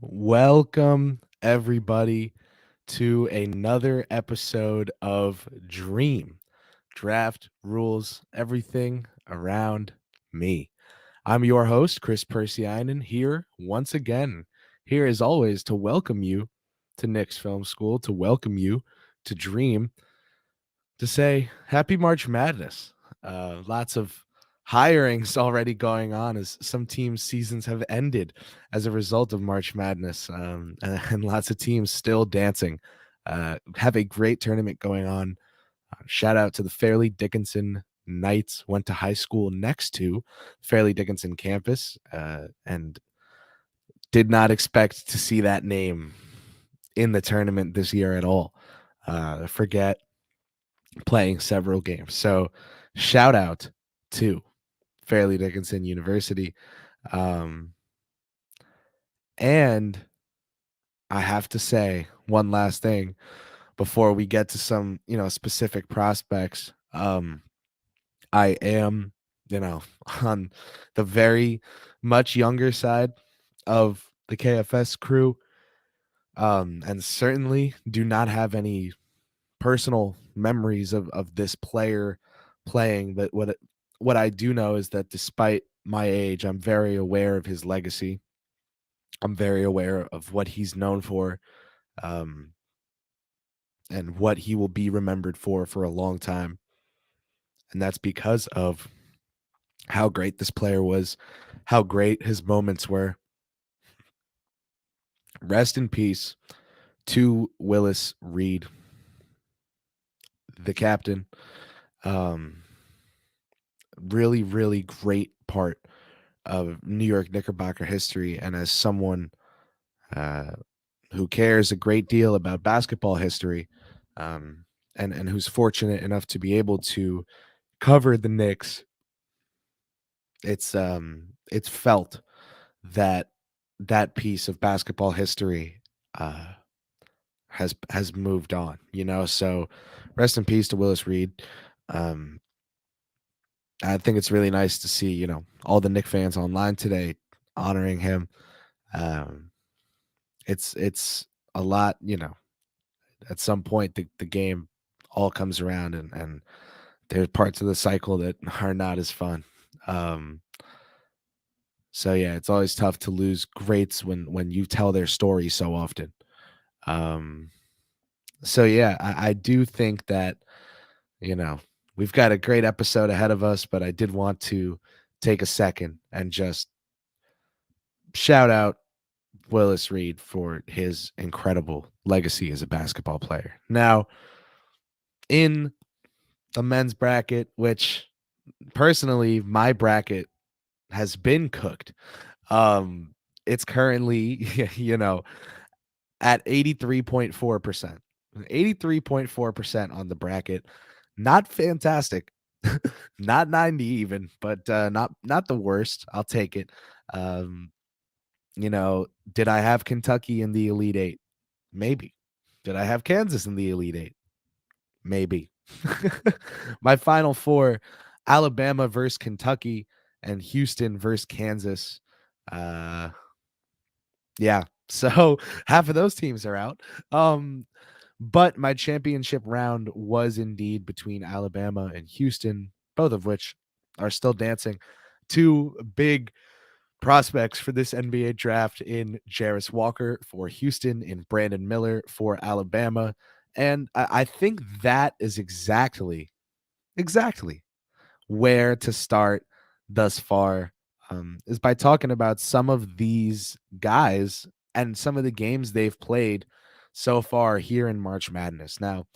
Welcome, everybody, to another episode of Dream Draft Rules Everything Around Me. I'm your host, Chris Persianen, here once again, here as always, to welcome you to Knicks Film School, to welcome you to Dream, to say Happy March Madness. Lots of hirings already going on as some teams' seasons have ended as a result of March Madness, and lots of teams still dancing. Have a great tournament going on. Shout out to the Fairleigh Dickinson Knights. Went to high school next to Fairleigh Dickinson campus, and did not expect to see that name in the tournament this year at all. Forget playing several games. So shout out to Fairleigh Dickinson University. Um, and I have to say one last thing before we get to some, specific prospects. I am, on the very much younger side of the KFS crew. And certainly do not have any personal memories of this player playing, but what I do know is that despite my age, I'm very aware of his legacy. I'm very aware of what he's known for, um, and what he will be remembered for a long time. And that's because of how great this player was, how great his moments were. Rest in peace to Willis Reed, the captain. Um, really, really great part of New York Knickerbocker history, and as someone uh, who cares a great deal about basketball history, um, and who's fortunate enough to be able to cover the Knicks, it's felt that that piece of basketball history uh, has moved on. So rest in peace to Willis Reed. Um, I think it's really nice to see all the Knick fans online today honoring him. Um, it's a lot, at some point the game all comes around, and there's parts of the cycle that are not as fun. Um, so yeah, it's always tough to lose greats when you tell their story so often. Um, so yeah, I do think that, you know, we've got a great episode ahead of us, but I did want to take a second and just shout out Willis Reed for his incredible legacy as a basketball player. Now, in the men's bracket, which personally my bracket has been cooked. It's currently, at 83.4%. 83.4% on the bracket. Not fantastic. Not 90 even, but not the worst. I'll take it. Um, did I have Kentucky in the Elite 8? Maybe. Did I have Kansas in the Elite 8? Maybe. My final four: Alabama versus Kentucky and Houston versus Kansas. Uh yeah. So half of those teams are out. But my championship round was indeed between Alabama and Houston, both of which are still dancing. Two big prospects for this NBA draft in Jarris Walker for Houston, in Brandon Miller for Alabama. And I think that is exactly where to start thus far, is by talking about some of these guys and some of the games they've played so far here in March Madness. Now,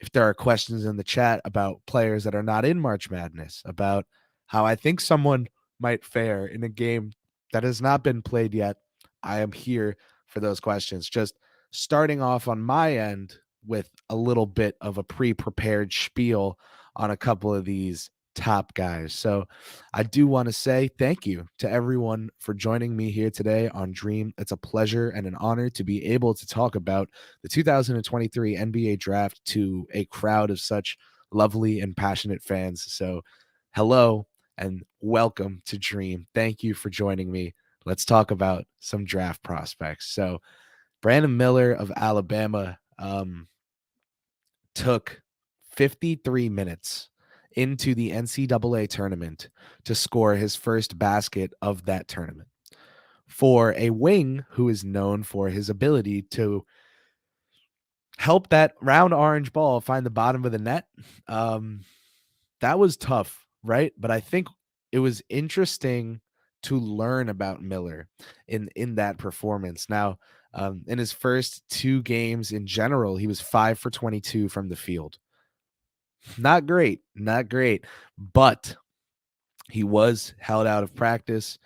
if there are questions in the chat about players that are not in March Madness, about how I think someone might fare in a game that has not been played yet, I am here for those questions. Just starting off on my end with a little bit of a pre-prepared spiel on a couple of these top guys. So I do want to say thank you to everyone for joining me here today on Dream. It's a pleasure and an honor to be able to talk about the 2023 NBA draft to a crowd of such lovely and passionate fans. So hello and welcome to Dream. Thank you for joining me. let's talk about some draft prospects. So Brandon Miller of Alabama took 53 minutes into the NCAA tournament to score his first basket of that tournament for a wing who is known for his ability to help that round orange ball find the bottom of the net. Um, that was tough, right? But I think it was interesting to learn about Miller in that performance. Now, in his first two games in general, he was 5 for 22 from the field. Not great, not great, but he was held out of practice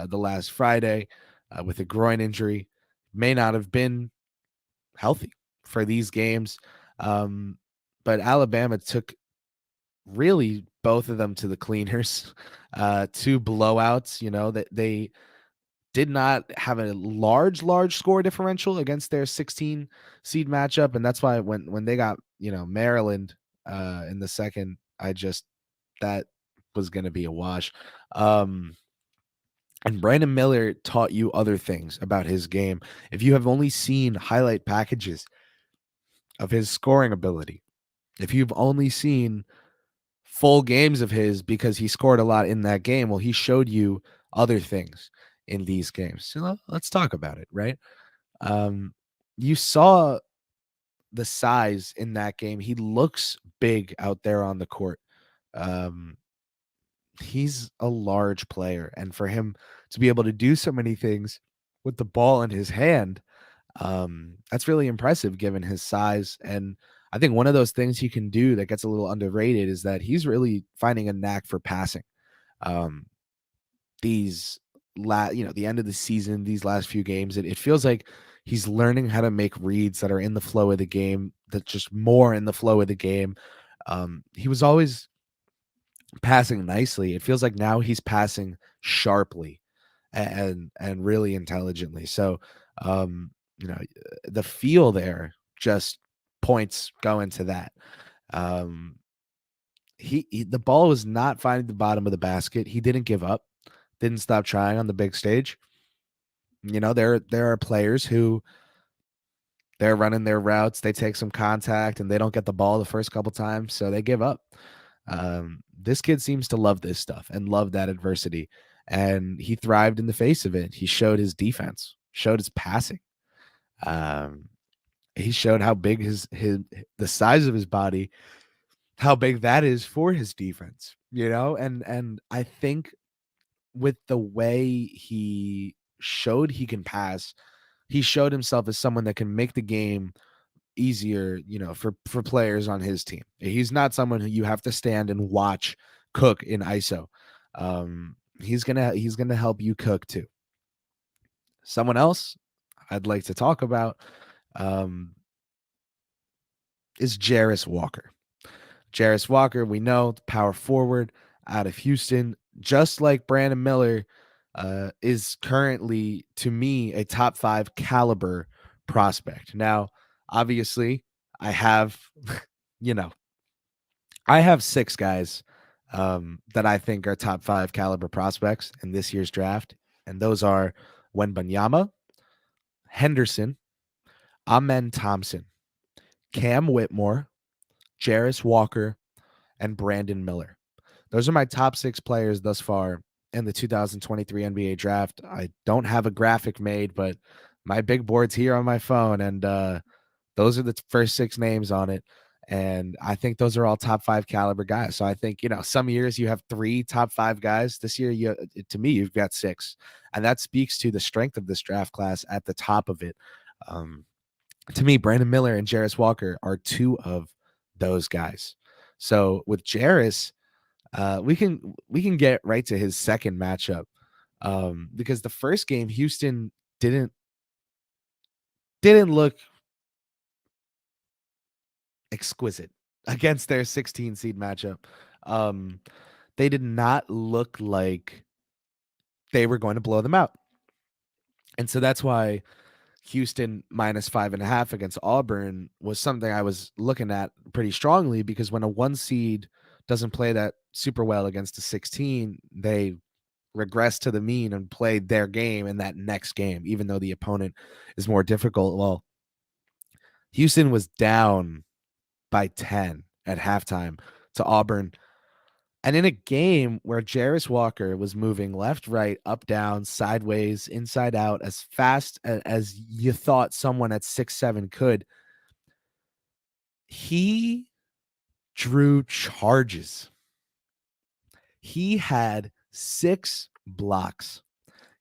the last Friday with a groin injury. May not have been healthy for these games. Um, but Alabama took really both of them to the cleaners. Two blowouts, that they did not have a large score differential against their 16 seed matchup. And that's why when they got, Maryland in the second, that was going to be a wash. And Brandon Miller taught you other things about his game. If you have only seen highlight packages of his scoring ability, if you've only seen full games of his because he scored a lot in that game, well, he showed you other things in these games. So let's talk about it, right? You saw the size in that game. He looks big out there on the court. Um, he's a large player, and for him to be able to do so many things with the ball in his hand, that's really impressive given his size. And I think one of those things he can do that gets a little underrated is that he's really finding a knack for passing. Um, these the end of the season, these last few games, it feels like he's learning how to make reads that are in the flow of the game, that just more in the flow of the game. He was always passing nicely. It feels like now he's passing sharply and really intelligently. So, you know, the feel there just points going to that. Um, the ball was not finding the bottom of the basket. He didn't give up, didn't stop trying on the big stage. There are players who they're running their routes, they take some contact and they don't get the ball the first couple times, so they give up. This kid seems to love this stuff and love that adversity, and he thrived in the face of it. He showed his defense, showed his passing. Um, he showed how big his the size of his body, how big that is for his defense. And I think with the way he showed he can pass, he showed himself as someone that can make the game easier, for players on his team. He's not someone who you have to stand and watch cook in ISO. He's gonna help you cook too. Someone else I'd like to talk about um, is Jarris Walker. Jarris Walker, we know, power forward out of Houston, just like Brandon Miller, is currently, to me, a top 5 caliber prospect. Now, obviously, I have, you know, I have 6 guys that I think are top 5 caliber prospects in this year's draft, and those are Wembanyama, Henderson, Amen Thompson, Cam Whitmore, Jarris Walker, and Brandon Miller. Those are my top 6 players thus far in the 2023 NBA draft. I don't have a graphic made, but my big board's here on my phone, and those are the first 6 names on it. And I think those are all top 5 caliber guys. So I think, some years you have 3 top 5 guys. This year, to me, you've got 6. And that speaks to the strength of this draft class at the top of it. To me, Brandon Miller and Jarris Walker are 2 of those guys. So with Jarris, we can get right to his second matchup, because the first game Houston didn't look exquisite against their 16 seed matchup. Um, they did not look like they were going to blow them out, and so that's why Houston -5.5 against Auburn was something I was looking at pretty strongly, because when a 1 seed doesn't play that super well against a 16, they regress to the mean and play their game in that next game, even though the opponent is more difficult. Well, Houston was down by 10 at halftime to Auburn. And in a game where Jarris Walker was moving left, right, up, down, sideways, inside out, as fast as you thought someone at 6'7" could, he drew charges. He had 6 blocks.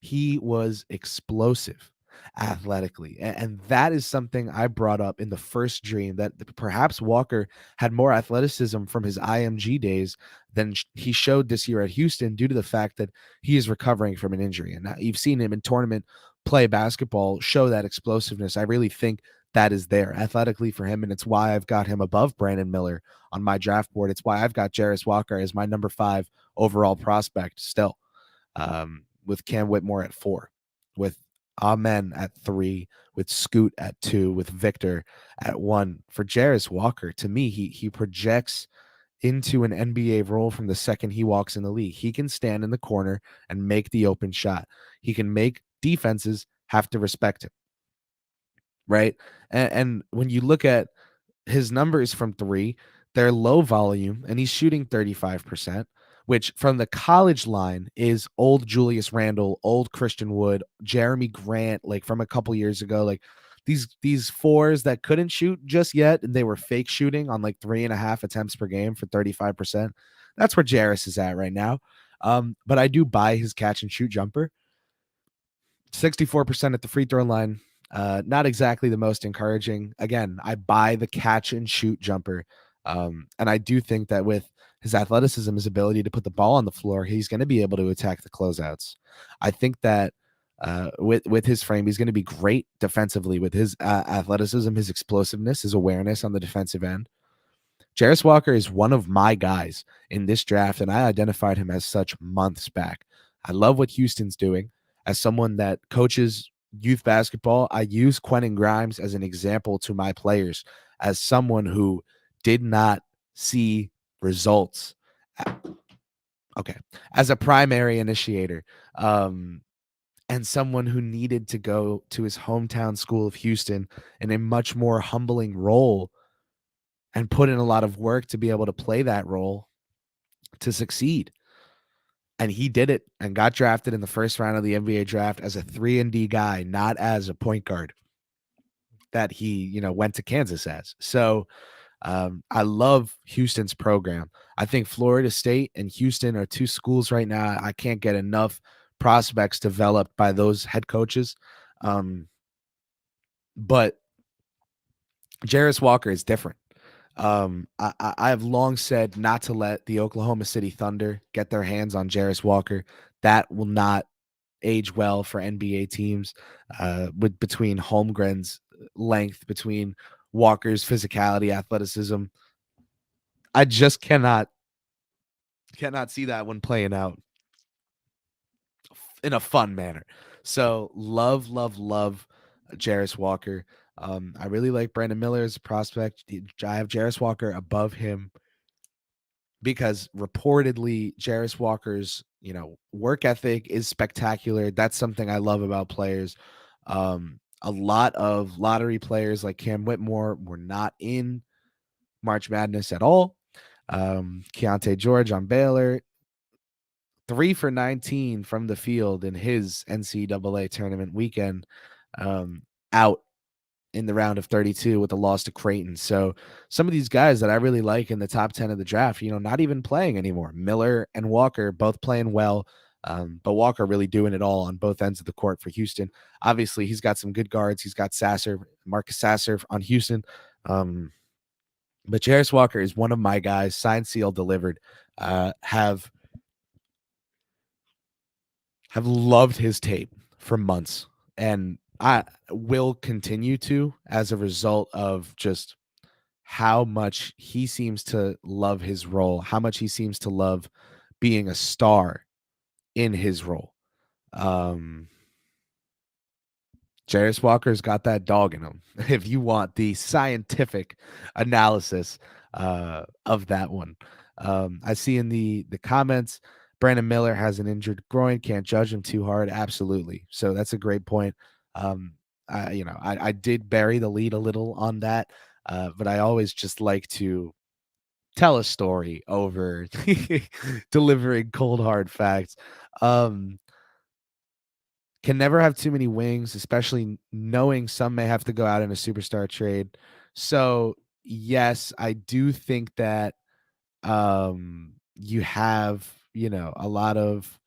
He was explosive athletically. And that is something I brought up in the first dream, that perhaps Walker had more athleticism from his IMG days than he showed this year at Houston, due to the fact that he is recovering from an injury. And you've seen him in tournament play basketball show that explosiveness. I really think that is there athletically for him. And it's why I've got him above Brandon Miller on my draft board. It's why I've got Jarris Walker as my number 5 overall prospect still. With Cam Whitmore at 4, with Amen at 3, with Scoot at 2, with Victor at 1. For Jarris Walker, to me, he projects into an NBA role from the second he walks in the league. He can stand in the corner and make the open shot. He can make defenses have to respect him, right? And when you look at his numbers from 3, they're low volume, and he's shooting 35%, which from the college line is old Julius Randle, old Christian Wood, Jeremy Grant, like from a couple years ago. Like these fours that couldn't shoot just yet, and they were fake shooting on like 3.5 attempts per game for 35%. That's where Jarris is at right now. But I do buy his catch and shoot jumper. 64% at the free throw line. Not exactly the most encouraging. Again, I buy the catch and shoot jumper. And I do think that with his athleticism, his ability to put the ball on the floor, he's going to be able to attack the closeouts. I think that with his frame, he's going to be great defensively with his athleticism, his explosiveness, his awareness on the defensive end. Jarris Walker is one of my guys in this draft, and I identified him as such months back. I love what Houston's doing. As someone that coaches youth basketball, I use Quentin Grimes as an example to my players, as someone who did not see results. Okay. As a primary initiator, and someone who needed to go to his hometown school of Houston in a much more humbling role and put in a lot of work to be able to play that role to succeed. And he did it and got drafted in the first round of the NBA draft as a 3-and-D guy, not as a point guard that he, went to Kansas as. So I love Houston's program. I think Florida State and Houston are 2 schools right now. I can't get enough prospects developed by those head coaches. But Jarris Walker is different. I have long said not to let the Oklahoma City Thunder get their hands on Jarris Walker. That will not age well for NBA teams. Between Holmgren's length, between Walker's physicality, athleticism, I just cannot see that one playing out in a fun manner. So love Jarris Walker. I really like Brandon Miller as a prospect. I have Jarris Walker above him because reportedly Jarris Walker's, work ethic is spectacular. That's something I love about players. A lot of lottery players like Cam Whitmore were not in March Madness at all. Keontae George on Baylor, 3 for 19 from the field in his NCAA tournament weekend, out in the round of 32 with a loss to Creighton. So some of these guys that I really like in the top 10 of the draft, not even playing anymore. Miller and Walker both playing well, but Walker really doing it all on both ends of the court for Houston. Obviously, he's got some good guards. He's got Marcus Sasser on Houston. But Jarris Walker is one of my guys, signed, sealed, delivered. Have loved his tape for months, and I will continue to, as a result of just how much he seems to love his role, how much he seems to love being a star in his role. Jarris Walker's got that dog in him, if you want the scientific analysis of that one. I see in the comments, Brandon Miller has an injured groin. Can't judge him too hard. Absolutely. So that's a great point. Um, I did bury the lead a little on that, but I always just like to tell a story over delivering cold hard facts. Um, can never have too many wings, especially knowing some may have to go out in a superstar trade. So yes, I do think that you have, a lot of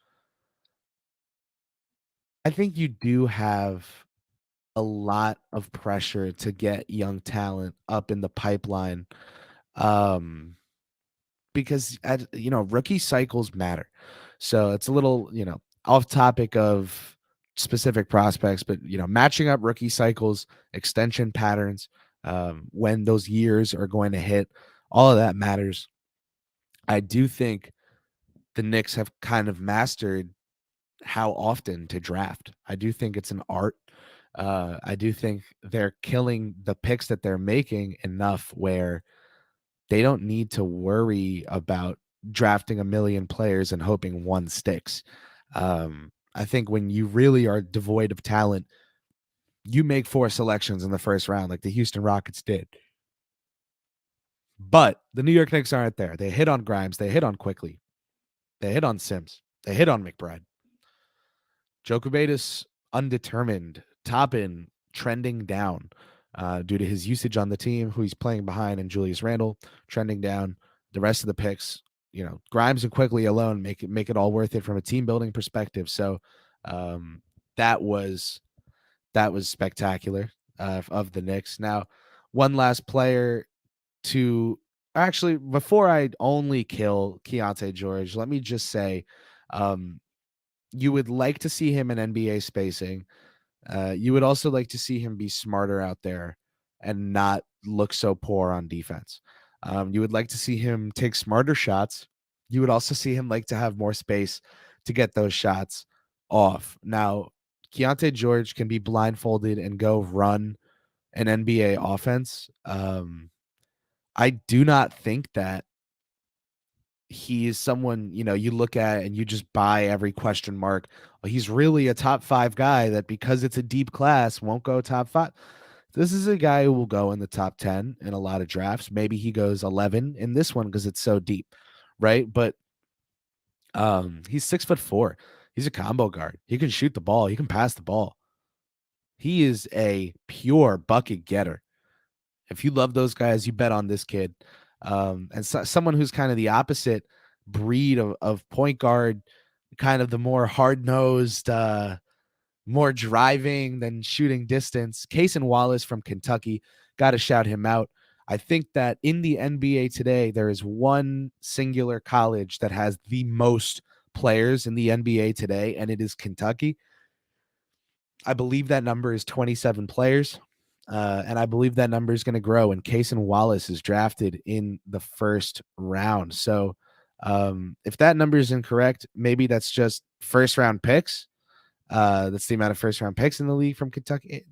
I think you do have a lot of pressure to get young talent up in the pipeline. Um because rookie cycles matter. So it's a little, off topic of specific prospects, but matching up rookie cycles, extension patterns, when those years are going to hit, all of that matters. I do think the Knicks have kind of mastered how often to draft. I do think it's an art. I do think they're killing the picks that they're making enough where they don't need to worry about drafting a million players and hoping one sticks. I think when you really are devoid of talent, you make 4 selections in the first round, like the Houston Rockets did. But the New York Knicks aren't there. They hit on Grimes. They hit on Quickly. They hit on Sims. They hit on McBride. Jokovic, undetermined. Toppin trending down due to his usage on the team, who he's playing behind, and Julius Randle trending down. The rest of the picks, Grimes and Quickly alone make it all worth it from a team building perspective. So um, that was spectacular of the Knicks. Now, one last player to actually, before I only kill Keontae George, let me just say, um, you would like to see him in NBA spacing. You would also like to see him be smarter out there and not look so poor on defense. You would like to see him take smarter shots. You would also see him like to have more space to get those shots off. Now, Keontae George can be blindfolded and go run an NBA offense. I do not think that he is someone, you look at and you just buy every question mark. Well, he's really a top 5 guy that, because it's a deep class, won't go top 5. This is a guy who will go in the top 10 in a lot of drafts. Maybe he goes 11 in this one because it's so deep, right? But he's 6'4". He's a combo guard. He can shoot the ball. He can pass the ball. He is a pure bucket getter. If you love those guys, you bet on this kid. And someone who's kind of the opposite breed of point guard, kind of the more hard nosed, more driving than shooting distance. Cason Wallace from Kentucky, got to shout him out. I think that in the NBA today, there is one singular college that has the most players in the NBA today, and it is Kentucky. I believe that number is 27 players. And I believe that number is going to grow. And Cason Wallace is drafted in the first round. So if that number is incorrect, maybe that's just first round picks. That's the amount of first round picks in the league from Kentucky.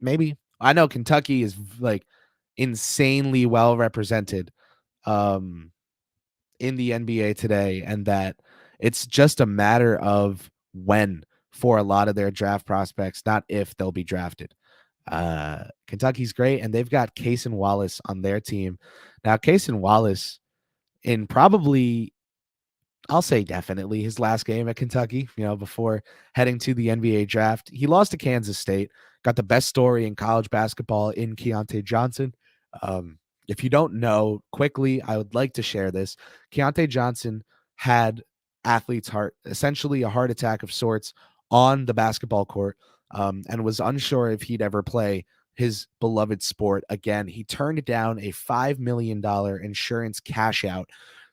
Maybe. I know Kentucky is like insanely well represented um, in the NBA today, and that it's just a matter of when for a lot of their draft prospects, not if they'll be drafted. Kentucky's great, and they've got Cason Wallace on their team. Now, Cason Wallace, in probably, I'll say definitely his last game at Kentucky, before heading to the NBA draft, he lost to Kansas State, got the best story in college basketball in Keontae Johnson. Um, if you don't know, quickly, I would like to share this. Keontae Johnson had athlete's heart, essentially a heart attack of sorts on the basketball court, and was unsure if he'd ever play his beloved sport again. He turned down a $5 million insurance cash out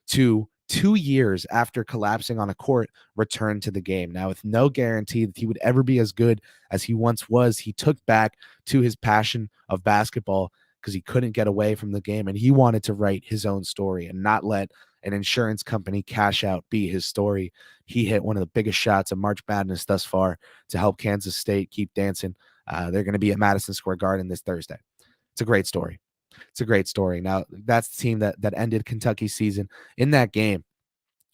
to 2 years after collapsing on a court, return to the game. Now, with no guarantee that he would ever be as good as he once was, he took back to his passion of basketball because he couldn't get away from the game, and he wanted to write his own story and not let an insurance company cash out be his story. He hit one of the biggest shots of March Madness thus far to help Kansas State keep dancing. They're going to be at Madison Square Garden this Thursday. It's a great story. It's a great story. Now, that's the team that ended Kentucky's season. In that game,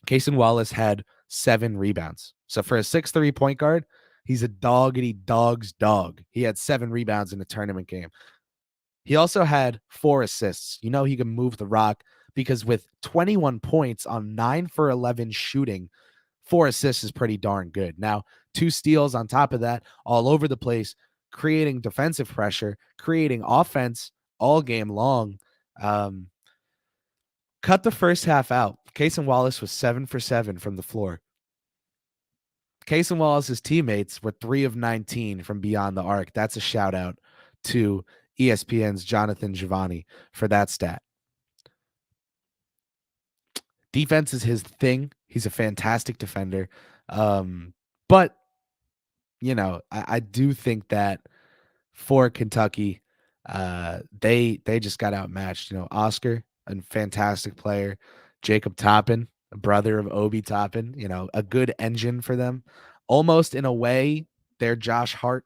Cason Wallace had 7 rebounds. So for a 6'3" point guard, he's a doggedy dog's dog. He had 7 rebounds in a tournament game. He also had 4 assists. You know, he can move the rock because with 21 points on 9 for 11 shooting, 4 assists is pretty darn good. Now, 2 steals on top of that, all over the place, creating defensive pressure, creating offense all game long. Um, Cut the first half out. Cason Wallace was 7 for 7 from the floor. Cason Wallace's teammates were 3 of 19 from beyond the arc. That's a shout out to ESPN's Jonathan Giovanni for that stat. Defense is his thing. He's a fantastic defender. But, you know, I do think that for Kentucky, they just got outmatched. You know, Oscar, a fantastic player. Jacob Toppin, a brother of Obi Toppin, you know, a good engine for them. Almost in a way, they're Josh Hart,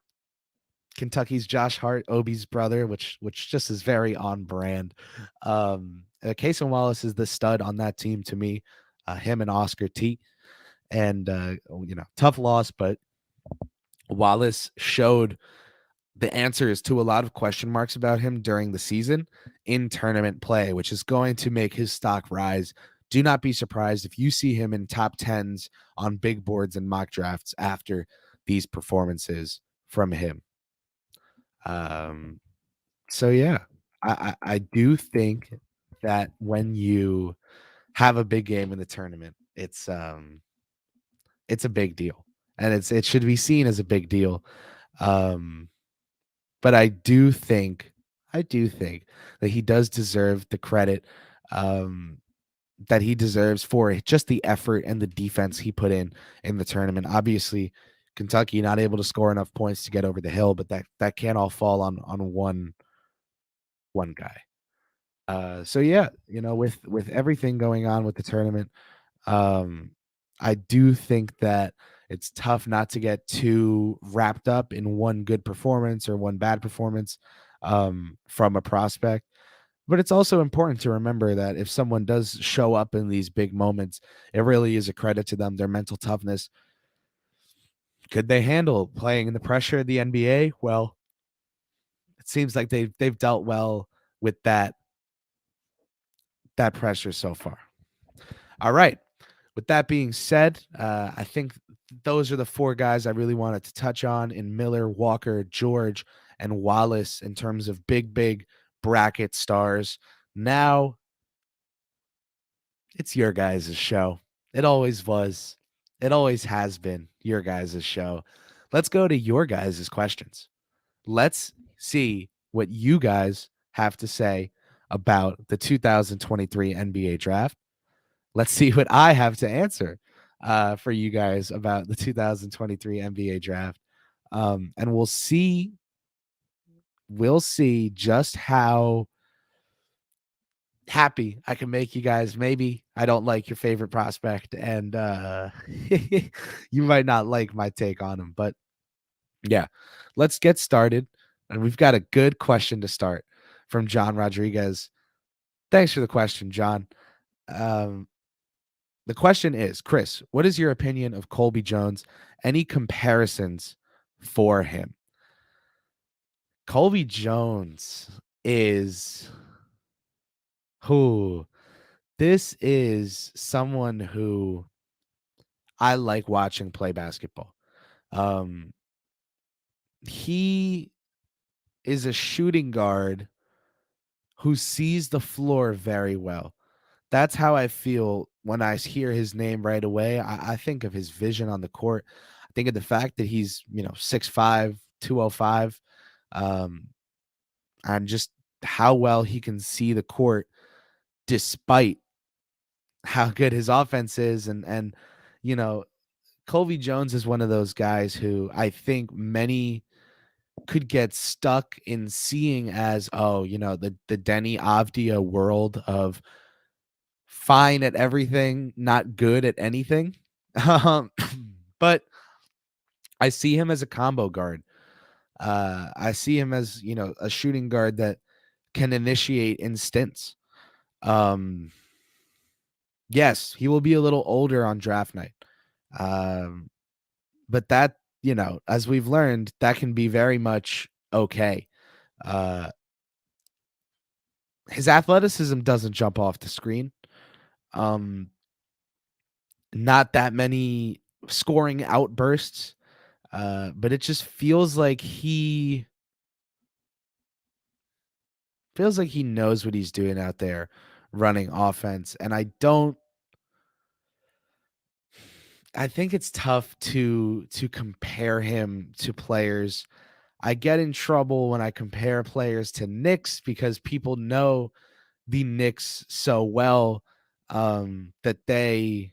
Kentucky's Josh Hart, Obi's brother, which just is very on brand. Cason Wallace is the stud on that team to me. Him and Oscar T. And you know, tough loss, but Wallace showed the answers to a lot of question marks about him during the season in tournament play, which is going to make his stock rise. Do not be surprised if you see him in top 10s on big boards and mock drafts after these performances from him. So yeah, I do think that when you have a big game in the tournament, it's a big deal, and it should be seen as a big deal. But I do think that he does deserve the credit that he deserves for just the effort and the defense he put in the tournament. Obviously, Kentucky not able to score enough points to get over the hill, but that can't all fall on one guy. So yeah, you know, with everything going on with the tournament, um, I do think that it's tough not to get too wrapped up in one good performance or one bad performance from a prospect. But it's also important to remember that if someone does show up in these big moments, it really is a credit to them, their mental toughness. Could they handle playing in the pressure of the NBA? Well, it seems like they've dealt well with that pressure so far. All right. With that being said, I think those are the 4 guys I really wanted to touch on in Miller, Walker, George, and Wallace in terms of big bracket stars. Now it's your guys' show. It always was. It always has been your guys' show. Let's go to your guys' questions. Let's see what you guys have to say about the 2023 NBA draft. Let's see what I have to answer for you guys about the 2023 NBA draft. And we'll see just how happy I can make you guys. Maybe I don't like your favorite prospect, and you might not like my take on him. But yeah, let's get started. And we've got a good question to start from John Rodriguez. Thanks for the question, John. Um, The question is, Chris, what is your opinion of Colby Jones? Any comparisons for him? Colby Jones is who this is someone who I like watching play basketball. Um, he is a shooting guard who sees the floor very well. That's how I feel when I hear his name right away. I think of his vision on the court. I think of the fact that he's, you know, 6'5", 205, um, and just how well he can see the court despite how good his offense is. And you know, Colby Jones is one of those guys who I think many could get stuck in seeing as, oh, you know, the Denny Avdia world of fine at everything, not good at anything. Um, but I see him as a combo guard. I see him as, you know, a shooting guard that can initiate in stints. Yes, he will be a little older on draft night. Um, but that, as we've learned, that can be very much okay. Uh, his athleticism doesn't jump off the screen. Um, Not that many scoring outbursts, but it just feels like he knows what he's doing out there running offense. And I think it's tough to compare him to players. I get in trouble when I compare players to Knicks because people know the Knicks so well, that they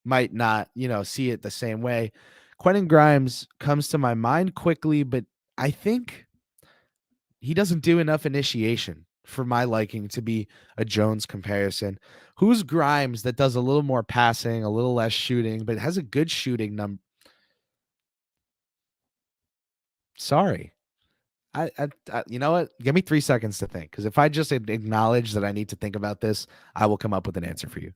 might not, see it the same way. Quentin Grimes comes to my mind quickly, but I think he doesn't do enough initiation for my liking to be a Jones comparison. Who's Grimes that does a little more passing, a little less shooting, but has a good shooting number? Sorry. You know what? Give me 3 seconds to think, because if I just acknowledge that I need to think about this, I will come up with an answer for you.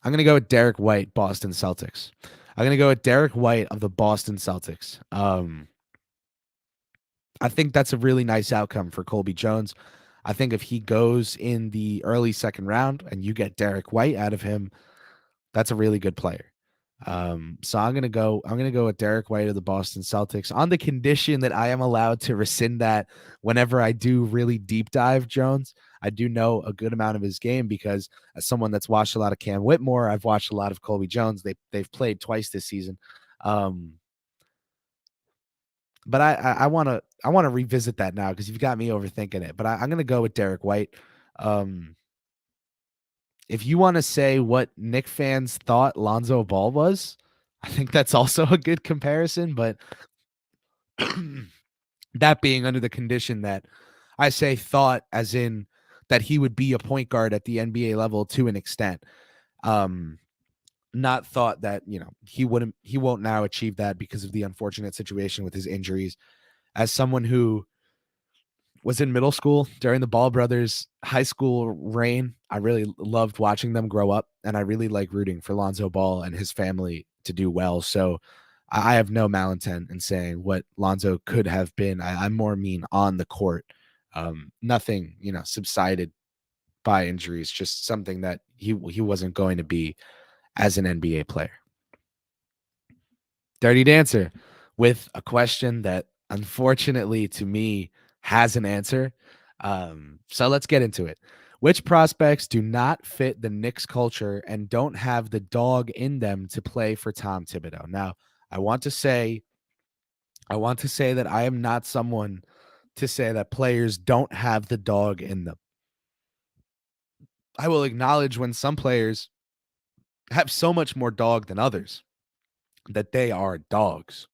I'm gonna go with Derek White, Boston Celtics. I'm gonna go with Derek White of the Boston Celtics. I think that's a really nice outcome for Colby Jones. I think if he goes in the early second round and you get Derek White out of him, that's a really good player. So I'm gonna go with Derek White of the Boston Celtics on the condition that I am allowed to rescind that whenever I do really deep dive Jones. I do know a good amount of his game because as someone that's watched a lot of Cam Whitmore, I've watched a lot of Colby Jones. They've played twice this season. Um, but I wanna revisit that now because you've got me overthinking it. But I'm gonna go with Derek White. Um, if you want to say what Nick fans thought Lonzo Ball was, I think that's also a good comparison. But that being under the condition that I say thought as in that he would be a point guard at the NBA level to an extent. Um, Not thought that, he won't now achieve that because of the unfortunate situation with his injuries. As someone who was in middle school during the Ball brothers high school reign, I really loved watching them grow up, and I really like rooting for Lonzo Ball and his family to do well. So I have no malintent in saying what Lonzo could have been. I'm more mean on the court. Nothing, subsided by injuries, just something that he wasn't going to be as an NBA player. Dirty Dancer with a question that unfortunately to me has an answer. So let's get into it. Which prospects do not fit the Knicks culture and don't have the dog in them to play for Tom Thibodeau? Now, I want to say, I want to say that I am not someone to say that players don't have the dog in them. I will acknowledge when some players have so much more dog than others that they are dogs,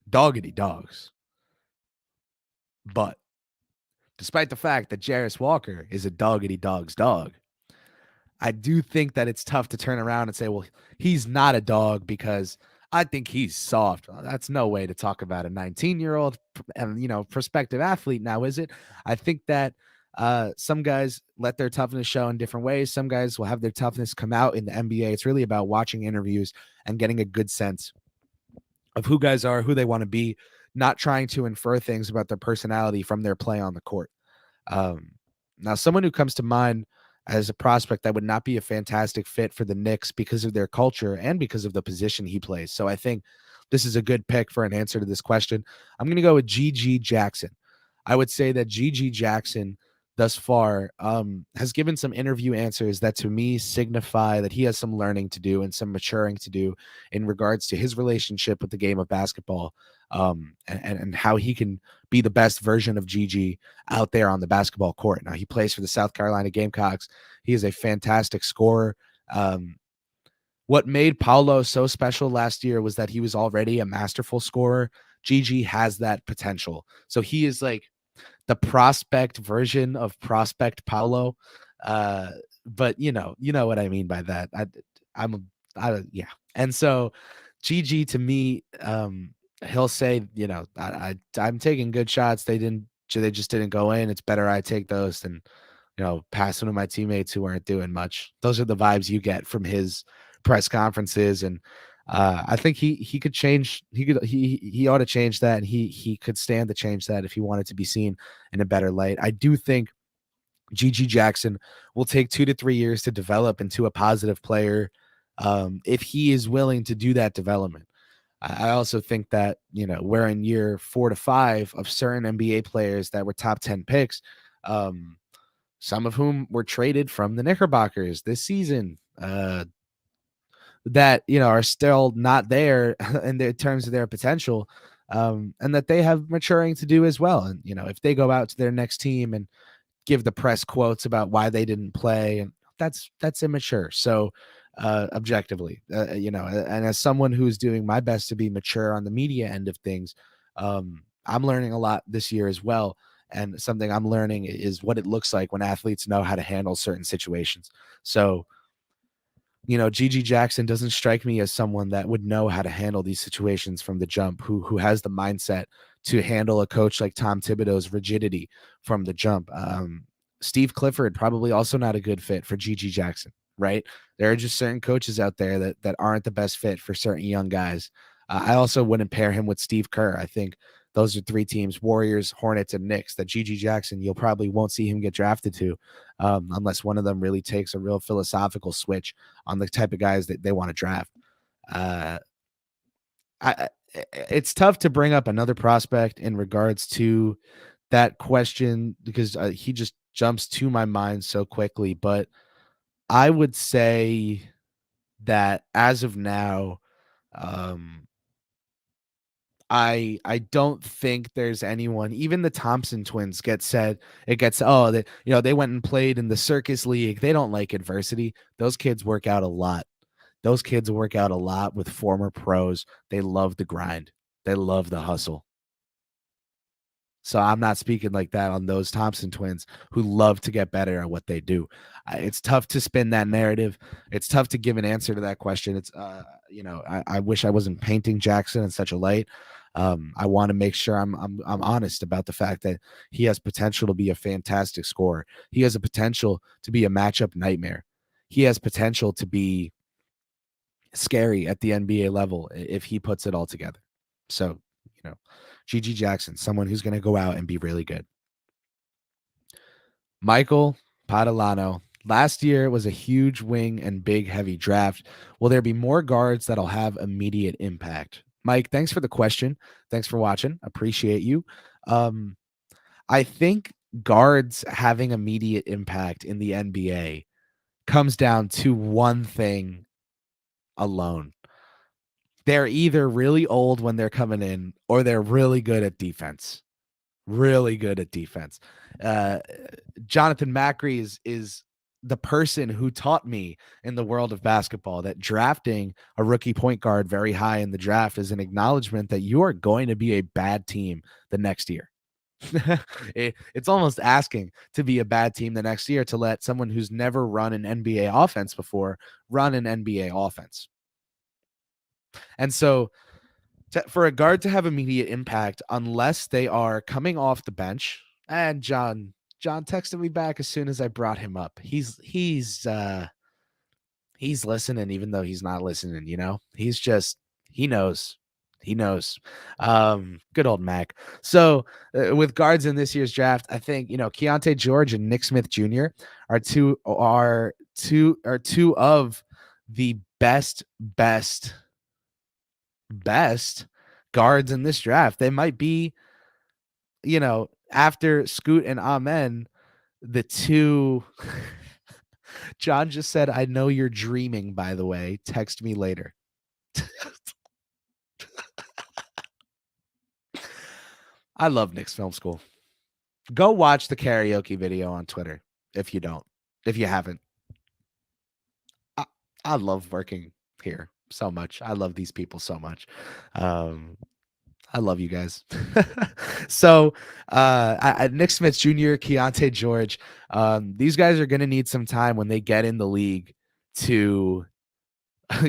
doggedy dogs. But despite the fact that Jarris Walker is a doggedy dog's dog, I do think that it's tough to turn around and say, well, he's not a dog because I think he's soft. Well, that's no way to talk about a 19-year-old and, prospective athlete now, is it? I think that some guys let their toughness show in different ways. Some guys will have their toughness come out in the NBA. It's really about watching interviews and getting a good sense of who guys are, who they want to be, not trying to infer things about their personality from their play on the court. Um, Now, someone who comes to mind as a prospect that would not be a fantastic fit for the Knicks because of their culture and because of the position he plays. So I think this is a good pick for an answer to this question. I'm going to go with GG Jackson. I would say that GG Jackson thus far has given some interview answers that to me signify that he has some learning to do and some maturing to do in regards to his relationship with the game of basketball, and how he can be the best version of GG out there on the basketball court. Now, he plays for the South Carolina Gamecocks. He is a fantastic scorer. Um, what made Paulo so special last year was that he was already a masterful scorer. GG has that potential. So he is like the prospect version of prospect Paulo. Uh, but you know what I mean by that. Yeah. And so GG to me, he'll say, I'm taking good shots. They just didn't go in. It's better I take those than passing to my teammates who aren't doing much. Those are the vibes you get from his press conferences. And I think he could change. He ought to change that, and he could stand to change that if he wanted to be seen in a better light. I do think GG Jackson will take 2 to 3 years to develop into a positive player, if he is willing to do that development. I also think that, we're in year 4 to 5 of certain NBA players that were top 10 picks, um, some of whom were traded from the Knickerbockers this season, that, are still not there in terms of their potential, and that they have maturing to do as well. And, if they go out to their next team and give the press quotes about why they didn't play, and that's immature. So objectively, and as someone who's doing my best to be mature on the media end of things, I'm learning a lot this year as well. And something I'm learning is what it looks like when athletes know how to handle certain situations. So, GG Jackson doesn't strike me as someone that would know how to handle these situations from the jump, who has the mindset to handle a coach like Tom Thibodeau's rigidity from the jump. Steve Clifford probably also not a good fit for GG Jackson, right? There are just certain coaches out there that aren't the best fit for certain young guys. I also wouldn't pair him with Steve Kerr. I think those are 3 teams: Warriors, Hornets, and Knicks, that GG Jackson, you'll probably won't see him get drafted to, unless one of them really takes a real philosophical switch on the type of guys that they want to draft. Uh, it's tough to bring up another prospect in regards to that question, because he just jumps to my mind so quickly. But I would say that as of now, um, I don't think there's anyone. Even the Thompson twins get said, it gets, oh, they went and played in the circus league. They don't like adversity. Those kids work out a lot. Those kids work out a lot with former pros. They love the grind. They love the hustle. So I'm not speaking like that on those Thompson twins who love to get better at what they do. It's tough to spin that narrative. It's tough to give an answer to that question. It's, I wish I wasn't painting Jackson in such a light. I want to make sure I'm honest about the fact that he has potential to be a fantastic scorer. He has a potential to be a matchup nightmare. He has potential to be scary at the NBA level if he puts it all together. So, GG Jackson, someone who's going to go out and be really good. Michael Padalano. Last year was a huge wing and big heavy draft. Will there be more guards that'll have immediate impact? Mike, thanks for the question. Thanks for watching. Appreciate you. I think guards having immediate impact in the NBA comes down to one thing alone. They're either really old when they're coming in, or they're really good at defense. Really good at defense. Uh, Jonathan Macri is the person who taught me in the world of basketball that drafting a rookie point guard very high in the draft is an acknowledgement that you are going to be a bad team the next year. It's almost asking to be a bad team the next year to let someone who's never run an NBA offense before run an NBA offense. And so for a guard to have immediate impact, unless they are coming off the bench, and John texted me back as soon as I brought him up. He's listening, even though he's not listening. He knows. He knows. Good old Mac. So with guards in this year's draft, I think Keontae George and Nick Smith Jr. are two of the best guards in this draft. They might be, after Scoot and Amen, the two. John just said, I know you're dreaming, by the way. Text me later. I love Knicks Film School. Go watch the karaoke video on Twitter if you haven't. I love working here so much. I love these people so much. I love you guys. So, Nick Smith Jr., Keontae George, these guys are going to need some time when they get in the league to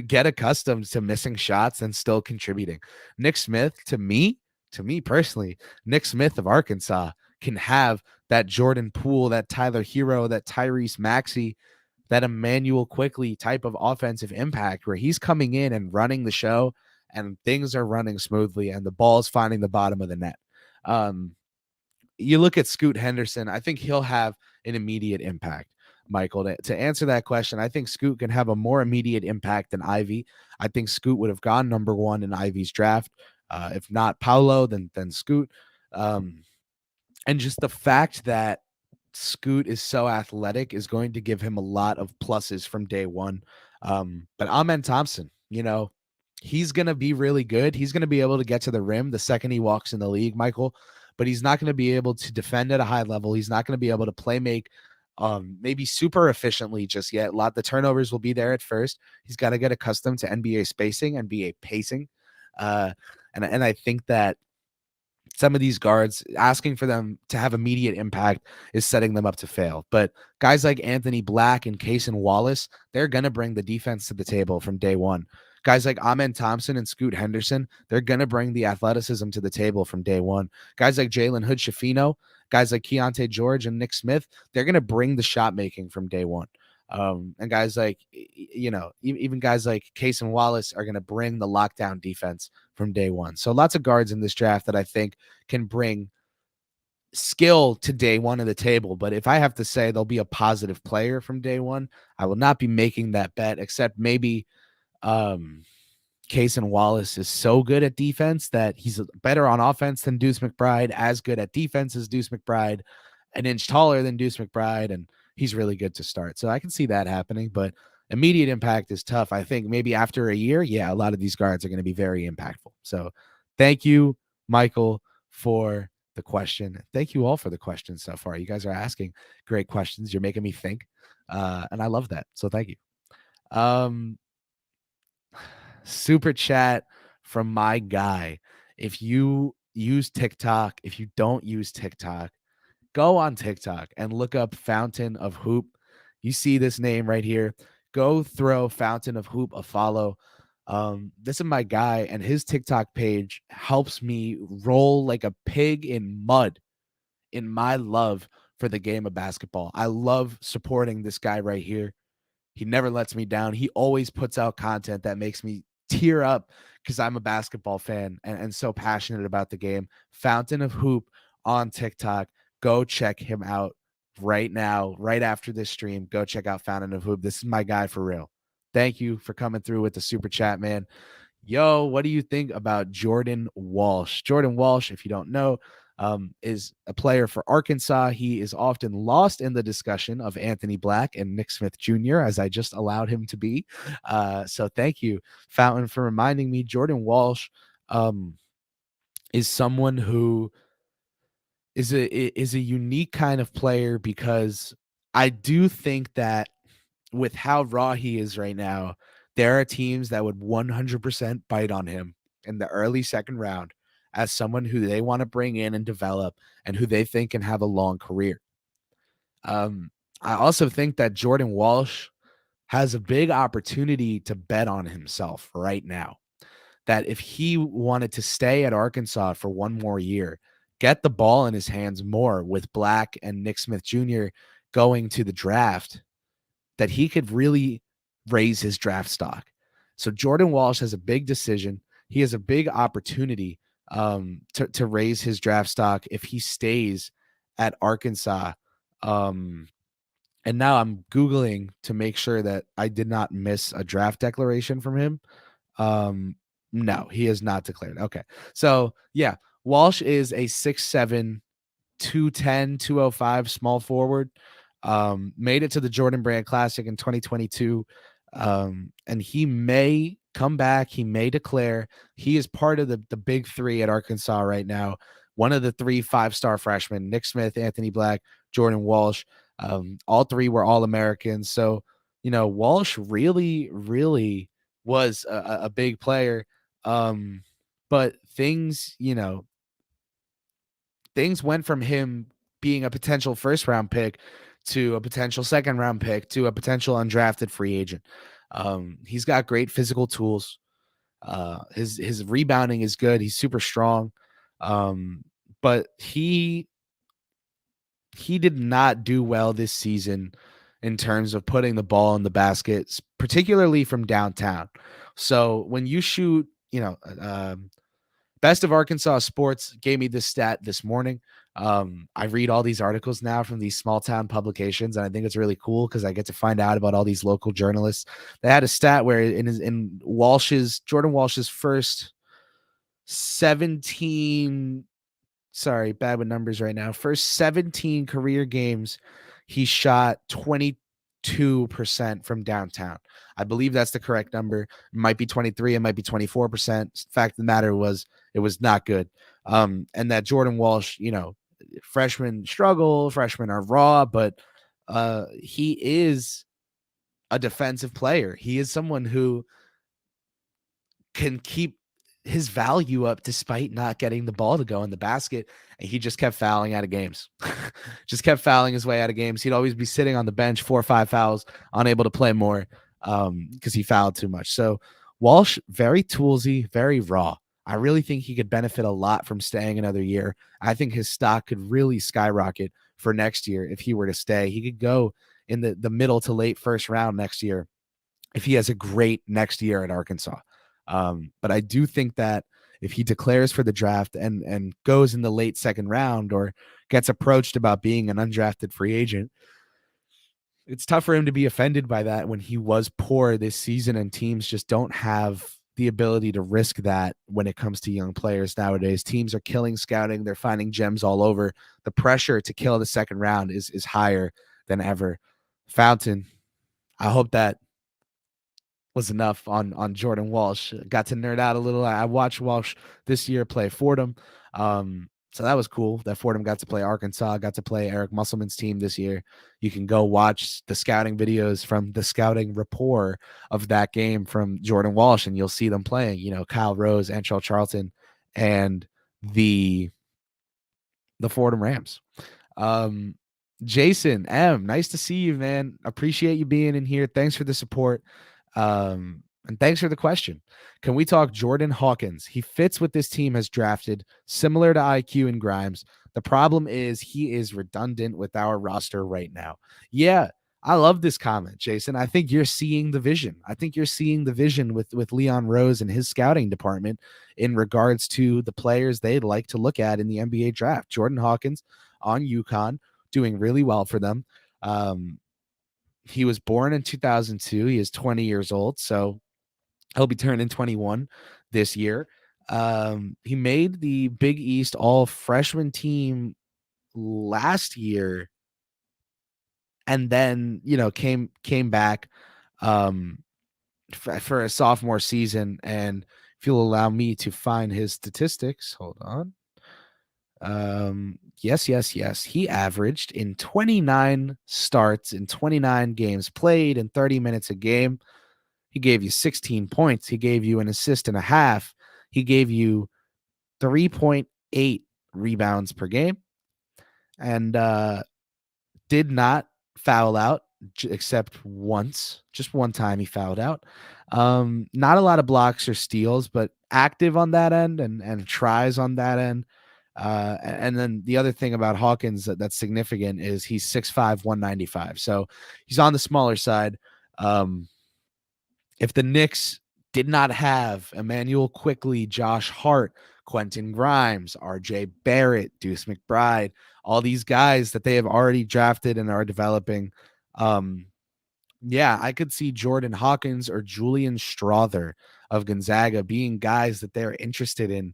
get accustomed to missing shots and still contributing. Nick Smith, to me personally, Nick Smith of Arkansas can have that Jordan Poole, that Tyler Hero, that Tyrese Maxey, that Emmanuel Quickly type of offensive impact where he's coming in and running the show and things are running smoothly and the ball's finding the bottom of the net. You look at Scoot Henderson, I think he'll have an immediate impact. Michael, to answer that question, I think Scoot can have a more immediate impact than Ivy. I think Scoot would have gone number one in Ivy's draft. If not Paolo, then Scoot. And just the fact that Scoot is so athletic is going to give him a lot of pluses from day one. But Amen Thompson, he's going to be really good. He's going to be able to get to the rim the second he walks in the league, Michael, but he's not going to be able to defend at a high level. He's not going to be able to play make maybe super efficiently just yet. A lot of the turnovers will be there at first. He's got to get accustomed to NBA spacing, NBA pacing. And I think that some of these guards, asking for them to have immediate impact is setting them up to fail. But guys like Anthony Black and Cason Wallace, they're going to bring the defense to the table from day one. Guys like Amen Thompson and Scoot Henderson, they're going to bring the athleticism to the table from day one. Guys like Jalen Hood-Schifino, guys like Keontae George and Nick Smith, they're going to bring the shot making from day one. And guys like, even guys like Cason Wallace are going to bring the lockdown defense from day one. So lots of guards in this draft that I think can bring skill to day one of the table. But if I have to say they'll be a positive player from day one, I will not be making that bet, except maybe Cason Wallace is so good at defense that he's better on offense than Deuce McBride, as good at defense as Deuce McBride, an inch taller than Deuce McBride, and he's really good to start. So I can see that happening, but immediate impact is tough. I think maybe after a year, a lot of these guards are going to be very impactful. So thank you, Michael, for the question. Thank you all for the questions so far. You guys are asking great questions. You're making me think, and I love that. So thank you. Super chat from my guy. If you use TikTok, if you don't use TikTok, go on TikTok and look up Fountain of Hoop. You see this name right here. Go throw Fountain of Hoop a follow. This is my guy, and his TikTok page helps me roll like a pig in mud in my love for the game of basketball. I love supporting this guy right here. He never lets me down. He always puts out content that makes me tear up because I'm a basketball fan and so passionate about the game. Fountain of Hoop on TikTok. Go check him out right now, right after this stream. Go check out Fountain of Hoop. This is my guy for real. Thank you for coming through with the super chat, man. Yo, what do you think about Jordan Walsh? Jordan Walsh, if you don't know, is a player for Arkansas. He is often lost in the discussion of Anthony Black and Nick Smith Jr., as I just allowed him to be. So thank you, Fountain, for reminding me. Jordan Walsh is someone who is a unique kind of player, because I do think that with how raw he is right now, there are teams that would 100% bite on him in the early second round as someone who they want to bring in and develop and who they think can have a long career. I also think that Jordan Walsh has a big opportunity to bet on himself right now. That if he wanted to stay at Arkansas for one more year, get the ball in his hands more with Black and Nick Smith Jr. going to the draft, that he could really raise his draft stock. So Jordan Walsh has a big decision. He has a big opportunity to raise his draft stock if he stays at Arkansas. And now I'm Googling to make sure that I did not miss a draft declaration from him. No, he is not declared. Okay. So yeah, Walsh is a 6'7", 210, 205 small forward. Made it to the Jordan Brand Classic in 2022. And he may come back. He may declare. He is part of the big three at Arkansas right now. One of the 3 5-star freshmen, Nick Smith, Anthony Black, Jordan Walsh. All 3 were All-Americans. So, Walsh really, really was a big player. But things went from him being a potential first-round pick to a potential second-round pick to a potential undrafted free agent. He's got great physical tools. His rebounding is good. He's super strong. But he he did not do well this season in terms of putting the ball in the baskets, particularly from downtown. So when you shoot, Best of Arkansas Sports gave me this stat this morning. I read all these articles now from these small town publications, and I think it's really cool because I get to find out about all these local journalists. They had a stat where in Jordan Walsh's first 17, sorry, bad with numbers right now. First 17 career games, he shot 22% from downtown. I believe that's the correct number. It might be 23, it might be 24%. Fact of the matter was it was not good. And that Jordan Walsh, freshmen struggle, freshmen are raw, but he is a defensive player. He is someone who can keep his value up despite not getting the ball to go in the basket. And he just kept fouling out of games. Just kept fouling his way out of games. He'd always be sitting on the bench, 4 or 5 fouls, unable to play more because he fouled too much. So Walsh, very toolsy, very raw. I really think he could benefit a lot from staying another year. I think his stock could really skyrocket for next year if he were to stay. He could go in the middle to late first round next year if he has a great next year at Arkansas. But I do think that if he declares for the draft and goes in the late second round or gets approached about being an undrafted free agent, it's tough for him to be offended by that when he was poor this season, and teams just don't have the ability to risk that when it comes to young players nowadays. Teams are killing scouting. They're finding gems all over. The pressure to kill the second round is higher than ever. Fountain, I hope that was enough on Jordan Walsh. Got to nerd out a little. I watched Walsh this year play Fordham. So that was cool that Fordham got to play Arkansas, got to play Eric Musselman's team this year. You can go watch the scouting videos from the scouting report of that game from Jordan Walsh, and you'll see them playing, Kyle Rose, Antrell Charlton, and the Fordham Rams. Jason M, nice to see you, man. Appreciate you being in here. Thanks for the support. And thanks for the question. Can we talk Jordan Hawkins? He fits what this team has drafted, similar to IQ and Grimes. The problem is he is redundant with our roster right now. Yeah, I love this comment, Jason. I think you're seeing the vision. I think you're seeing the vision with Leon Rose and his scouting department in regards to the players they'd like to look at in the NBA draft. Jordan Hawkins on UConn, doing really well for them. He was born in 2002. He is 20 years old, so he'll be turning 21 this year. He made the Big East all freshman team last year, and then came back for a sophomore season. And if you'll allow me to find his statistics, hold on. Yes. He averaged in 29 starts in 29 games played in 30 minutes a game. He gave you 16 points. He gave you an assist and a half. He gave you 3.8 rebounds per game, and did not foul out except once. Just one time he fouled out. Not a lot of blocks or steals, but active on that end and tries on that end. And then the other thing about Hawkins that's significant is he's 6'5", 195. So he's on the smaller side. If the Knicks did not have Emmanuel Quickley, Josh Hart, Quentin Grimes, RJ Barrett, Deuce McBride, all these guys that they have already drafted and are developing, I could see Jordan Hawkins or Julian Strother of Gonzaga being guys that they're interested in.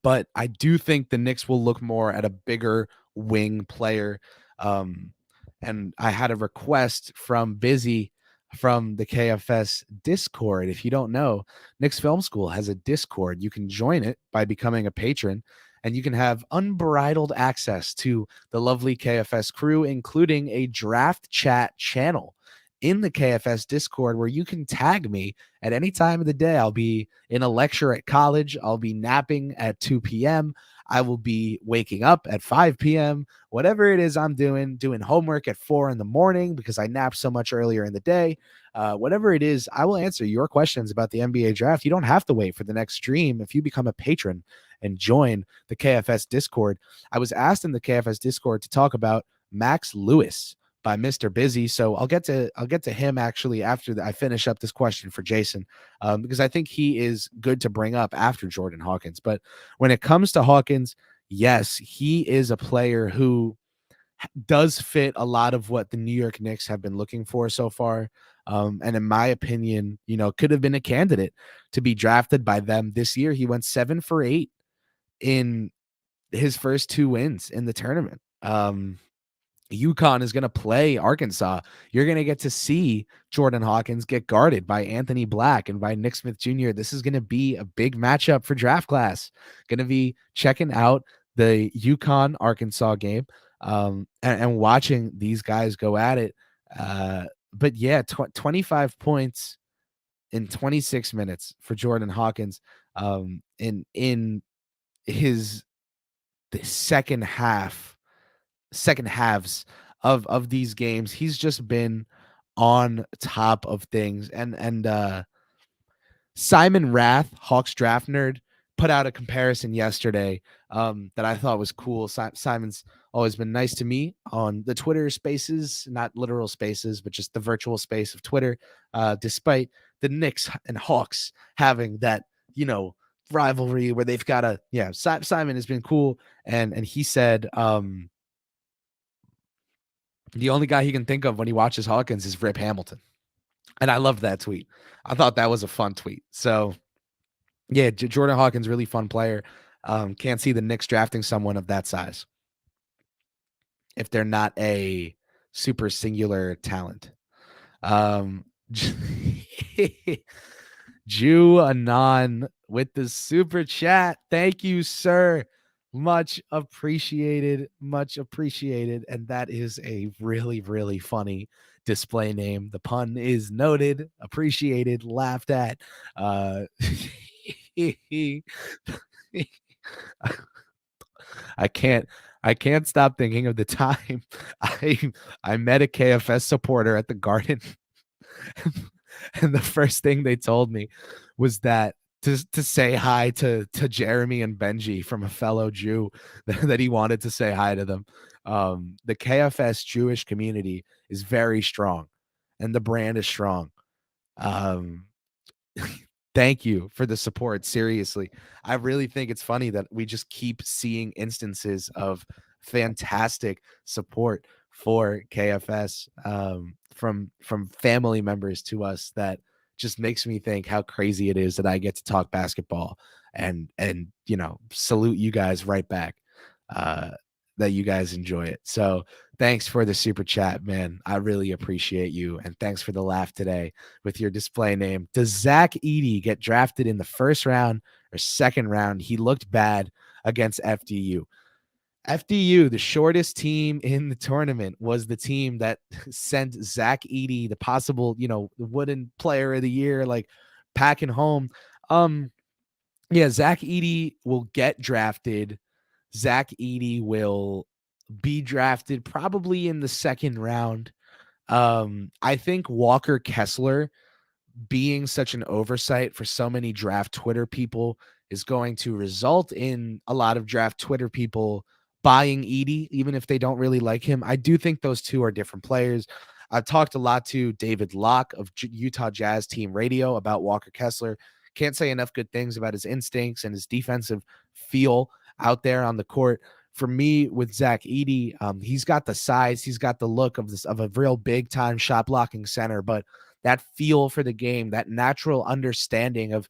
But I do think the Knicks will look more at a bigger wing player. And I had a request from Busy from the KFS Discord. If you don't know, Knicks Film School has a Discord. You can join it by becoming a patron, and you can have unbridled access to the lovely KFS crew, including a draft chat channel in the KFS Discord where you can tag me at any time of the day. I'll be in a lecture at college. I'll be napping at 2 p.m. I will be waking up at 5 p.m. Whatever it is I'm doing homework at 4 in the morning because I napped so much earlier in the day. Whatever it is, I will answer your questions about the NBA draft. You don't have to wait for the next stream if you become a patron and join the KFS Discord. I was asked in the KFS Discord to talk about Max Lewis by Mr. Busy. So I'll get to him actually after I finish up this question for Jason, because I think he is good to bring up after Jordan Hawkins. But when it comes to Hawkins, yes, he is a player who does fit a lot of what the New York Knicks have been looking for so far. And in my opinion, could have been a candidate to be drafted by them this year. He went 7 for 8 in his first 2 wins in the tournament. UConn is going to play Arkansas. You're going to get to see Jordan Hawkins get guarded by Anthony Black and by Nick Smith Jr. This is going to be a big matchup for draft class. Going to be checking out the UConn Arkansas game, and watching these guys go at it. But yeah, 25 points in 26 minutes for Jordan Hawkins, in his the second halves of these games. He's just been on top of things. And Simon Rath, Hawks draft nerd, put out a comparison yesterday that I thought was cool. Simon's always been nice to me on the Twitter spaces, not literal spaces, but just the virtual space of Twitter, despite the Knicks and Hawks having that, rivalry where they've got Simon has been cool. And he said, the only guy he can think of when he watches Hawkins is Rip Hamilton. And I loved that tweet. I thought that was a fun tweet. So, yeah, Jordan Hawkins, really fun player. Can't see the Knicks drafting someone of that size if they're not a super singular talent. Jew Anon with the super chat. Thank you, sir. Much appreciated. Much appreciated. And that is a really, really funny display name. The pun is noted, appreciated, laughed at. I can't stop thinking of the time I met a KFS supporter at the Garden. And the first thing they told me was that to say hi to Jeremy and Benji from a fellow Jew, that he wanted to say hi to them. The KFS Jewish community is very strong, and the brand is strong. Thank you for the support. Seriously, I really think it's funny that we just keep seeing instances of fantastic support for KFS, from family members to us. That just makes me think how crazy it is that I get to talk basketball and salute you guys right back, that you guys enjoy it. So thanks for the super chat, man. I really appreciate you. And thanks for the laugh today with your display name. Does Zach Edey get drafted in the first round or second round? He looked bad against FDU. FDU, the shortest team in the tournament, was the team that sent Zach Edey, the possible, wooden player of the year, like packing home. Zach Edey will get drafted. Zach Edey will be drafted probably in the second round. I think Walker Kessler being such an oversight for so many draft Twitter people is going to result in a lot of draft Twitter people buying Edey, even if they don't really like him. I do think those two are different players. I've talked a lot to David Locke of Utah Jazz Team Radio about Walker Kessler. Can't say enough good things about his instincts and his defensive feel out there on the court. For me, with Zach Edey, he's got the size, he's got the look of a real big time shot blocking center, but that feel for the game, that natural understanding of,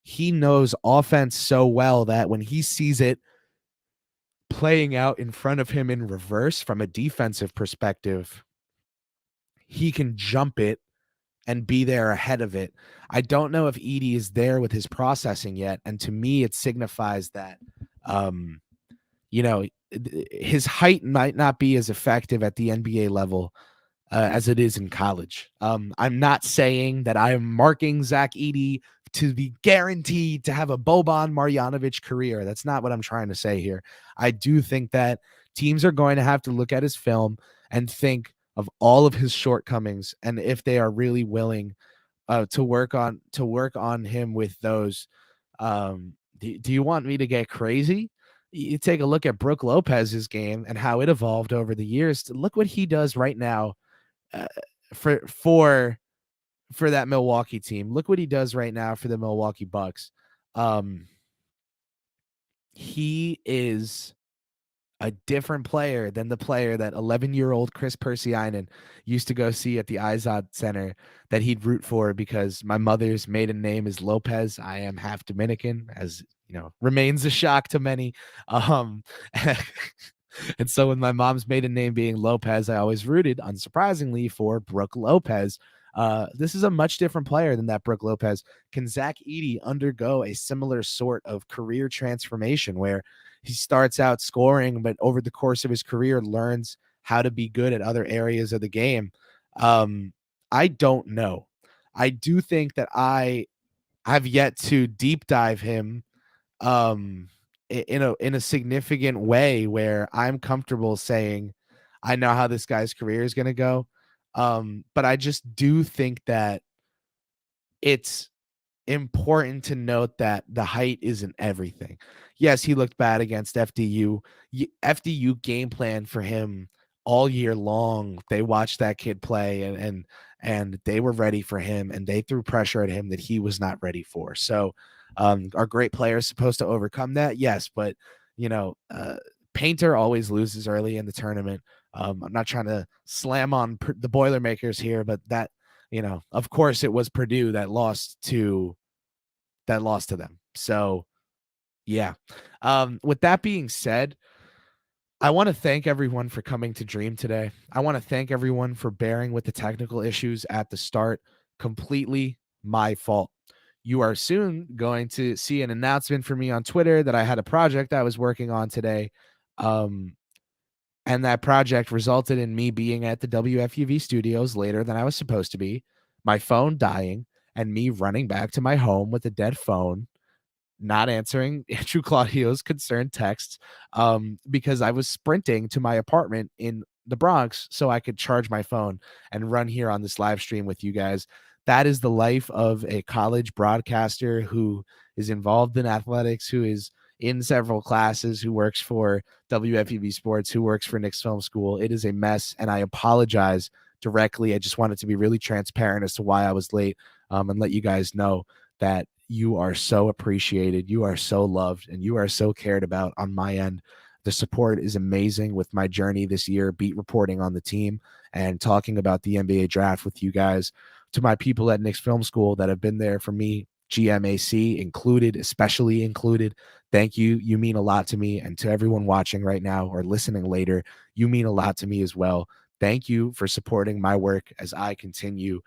he knows offense so well that when he sees it playing out in front of him in reverse from a defensive perspective, he can jump it and be there ahead of it. I don't know if Edey is there with his processing yet. And to me, it signifies that, his height might not be as effective at the NBA level as it is in college. I'm not saying that I am marking Zach Edey to be guaranteed to have a Boban Marjanovic career. That's not what I'm trying to say here. I do think that teams are going to have to look at his film and think of all of his shortcomings, and if they are really willing to work on him with those, Do you want me to get crazy? You take a look at Brooke Lopez's game and how it evolved over the years. Look what he does right now, uh, for for for that Milwaukee team. Look what he does right now for the Milwaukee Bucks. Um, he is a different player than the player that 11-year-old Chris Persianen used to go see at the Izod Center that he'd root for because my mother's maiden name is Lopez. I am half Dominican, as you know, remains a shock to many. Um, and so with my mom's maiden name being Lopez, I always rooted, unsurprisingly, for Brooke Lopez. This is a much different player than that Brooke Lopez. Can Zach Edey undergo a similar sort of career transformation where he starts out scoring, but over the course of his career learns how to be good at other areas of the game? Um, I don't know. I do think that I have yet to deep dive him um in a significant way where I'm comfortable saying I know how this guy's career is going to go. But I just do think that it's important to note that the height isn't everything. Yes, he looked bad against FDU. FDU game plan for him all year long. They watched that kid play and they were ready for him and they threw pressure at him that he was not ready for. So, are great players supposed to overcome that? Yes, but you know, Painter always loses early in the tournament. I'm not trying to slam on the Boilermakers here, but that, you know, of course it was Purdue that lost to them. So yeah. With that being said, I want to thank everyone for coming to Dream today. I want to thank everyone for bearing with the technical issues at the start. Completely my fault. You are soon going to see an announcement from me on Twitter that I had a project I was working on today. And that project resulted in me being at the WFUV studios later than I was supposed to be, my phone dying, and me running back to my home with a dead phone, not answering Andrew Claudio's concerned texts, because I was sprinting to my apartment in the Bronx so I could charge my phone and run here on this live stream with you guys. That is the life of a college broadcaster who is involved in athletics, who is in several classes, who works for WFUV Sports, who works for Knicks Film School. It is a mess, and I apologize directly. I just wanted to be really transparent as to why I was late, and let you guys know that you are so appreciated, you are so loved, and you are so cared about on my end. The support is amazing with my journey this year, beat reporting on the team and talking about the NBA draft with you guys. To my people at Knicks Film School that have been there for me, GMAC included, especially included, thank you. You mean a lot to me. And to everyone watching right now or listening later, you mean a lot to me as well. Thank you for supporting my work as I continue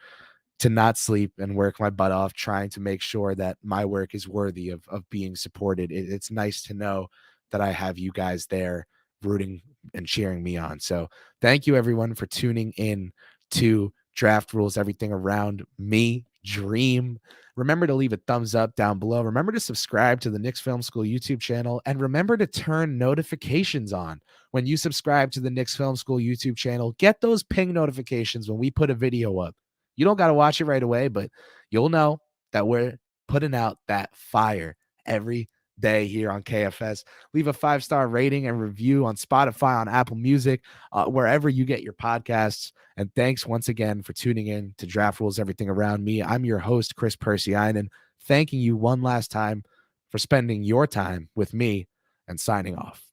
to not sleep and work my butt off trying to make sure that my work is worthy of being supported. It's nice to know that I have you guys there rooting and cheering me on. So thank you everyone for tuning in to Draft Rules, everything around me. Dream. Remember to leave a thumbs up down below. Remember to subscribe to the Knicks Film School YouTube channel, and remember to turn notifications on when you subscribe to the Knicks Film School YouTube channel. Get those ping notifications when we put a video up. You don't got to watch it right away, but you'll know that we're putting out that fire every day here on KFS. Leave a 5-star rating and review on Spotify, on Apple Music, wherever you get your podcasts. And thanks once again for tuning in to Draft Rules, everything around me. I'm your host, Chris Persianen, thanking you one last time for spending your time with me and signing off.